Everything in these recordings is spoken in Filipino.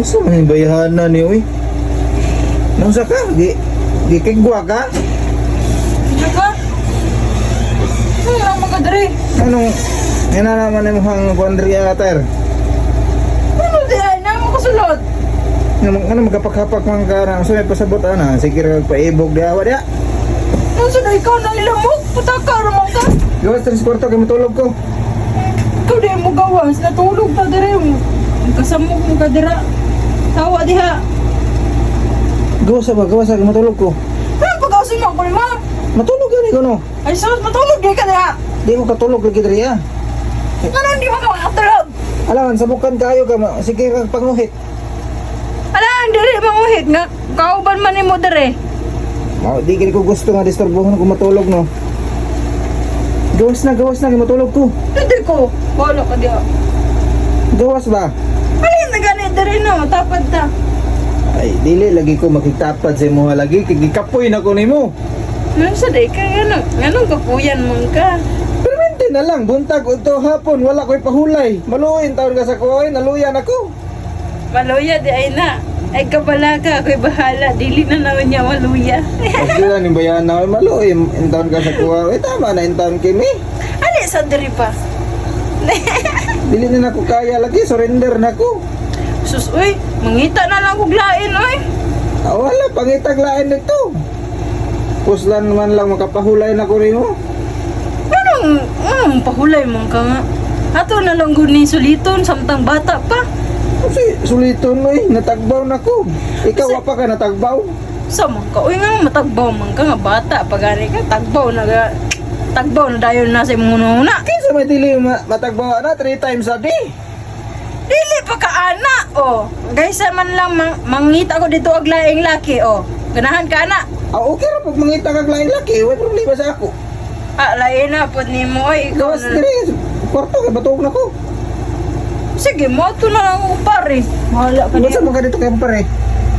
Unsa man yung bayahana ni uy? Unsa ka? Di kigwa ka? Ano ka? Ano lang mga dere? Anong naman yung mukhang Andrea Ater? Ano di ay? Nang makasulod? Ano magkapak-kapak man ka na? So may pasabot ana? Sige rin magpaibog di awa diya. Ano sa na ikaw nalilamok? Pataka naman ka? Gawas transporto kay matulog ko. Ikaw di mo gawas. Natulog ta dere mo. Kasamok mo ka dira. Tawa diha. Gawas kay matulog ko. Ano pag-asin mo ako ni ma? Matulog yan ko no. Ay sus, matulog di ka diha. Di ko katulog lagi diri ah. Ano hindi mo ka makatulog? Alam, sabukan kayo ka, sige kang panguhit. Ala, dili manguhit nga. Kauban man ni mo dere. Di gini ko gusto nga disturbuhan ko matulog no. Gawas na, matulog ko. Hindi ko. Wala ka diha. Gawas ba? Alin na ganit dere no? Tapad ta. Ay, dili lagi ko makitapad sa imo lagi, kay gikapoy na ko nimo. Ano sa day ka? Anong kapuyan mong ka? Permente na lang, buntag ito hapon, wala ko'y pahulay. Maluin taon ka sa kuhay, naluyan ako. Maluya di ay na. Ay kabala ka, ako'y bahala. Dili na naman niya maluya. Kasi lang yung bayan na maluin, taon ka sa kuhay. Tama na yung taon kimi. Ali, sa diri pa. Dili na ako kaya lagi, surrender na ko. Sus, uy, mangita na lang kong lain, uy. Wala, pangitag lain nito. Puslan man lang makapahulay na ko rin mo. Anong pahulay mong ka nga? Ato na lang guni suliton, samtang bata pa. Kasi suliton mo natagbaw na ko. Ikaw Kasi- pa ka natagbaw. Sa man ka, uy nga matagbaw man ka nga bata. Pagani ka, tagbaw na dayon na sa imong una. Kaysa may dili matagbaw na 3 times a day. Dili pa ka ana, oh. Guys, man lang mangita ko dito ag laing laki, oh. Ganahan ka ana. Okay ra pag mangita kag lain laki, wala problema sa ako. Lain na po ni mo, oy. Ikaw Gawas na. diri, kwarto kay batog na ko. Sige, moto na lang ako pare. Mahala ka Unsa niya. man ka dito kay pare?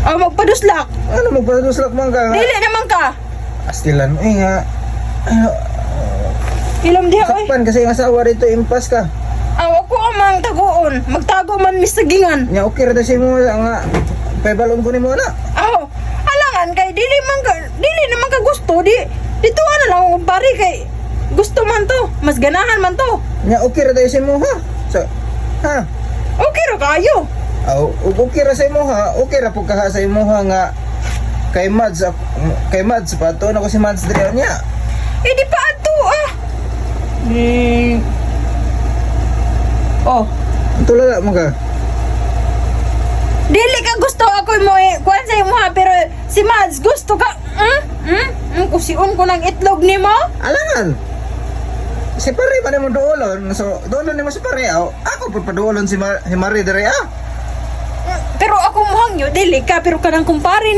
Magpaduslak. Ano magpaduslak man ka? Dili naman ka. Astilan nga. Ilam diha, oy. Sakpan kasi ang asawa dito impas ka. Ako amang tagoon. Magtago man mistagingan. Nya okay ra si mo nga paybalon ko nimo na. Alangan kay dili naman ka gusto dito na lang ako pare kay gusto man to, mas ganahan man to. Nya okay ra si mo ha. Ha. Okay ra kayo. Okay ra sa imo ha. Okay ra pug kaha sa imo ha nga kay Mads pa to na ko si Mads diri niya. Di pa ato ah. Oh, Tulala mo ka. dili ka gusto ako mo kuan sa imo ha pero si Mads gusto ka. Kusion ko ng itlog nimo. Alangan. Si pare pa mo doolon. So doolon nimo si pare. Ako pud paduolon si Marie diri ah. Pero ako mohang yo dili ka pero kanang kumari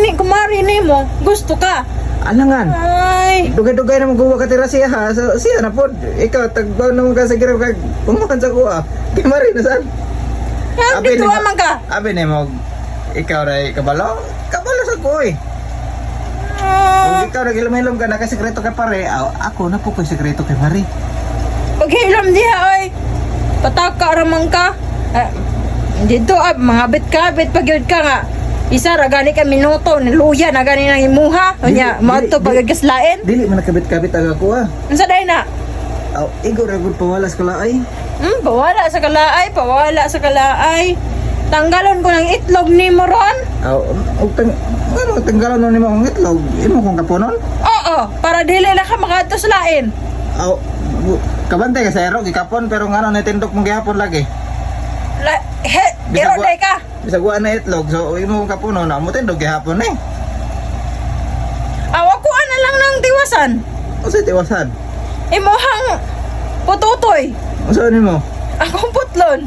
nimo gusto ka. Alangan. Ay, Dugay-dugay na magawa ka tira siya ha. So siya na pod. Ikaw tagbaw na mo ka sa giraw kag pumakan sa kuha. Kay Marie na saan? dito man ka. Abi ni mo ikaw ray kabalo. Kabalo sa kuy. Kung ikaw nagilom-hilom ka nakasekreto kay pare, ako na po ko'y sekreto kay Marie. Paghilam diha oy. Pataka ramang ka. Dito mga bit pagyud ka nga. Isa ra gani ka minuto ni luya na gani nang imuha. Unya madto pagagaslain. Dili man nakabit-kabit aga ko ah. Unsa day na? Igo ra gud pawalas ko laay. Pawala sa kalaay. Tanggalon ko ng itlog ni mo ron. Tanggalan mo nimo ang itlog. Imo kong kapunon. Oo, para dili na ka makadto sa lain. Kabantay ka sa ero gikapon pero ngano natindok mong gihapon lagi. Iro day ka. Bisag wa na itlog so imo kong kapunon amo tindog gihapon eh. Ako na lang ng tiwasan. Usa tiwasan. Imuhang pututoy. Usa nimo? Akong putlon.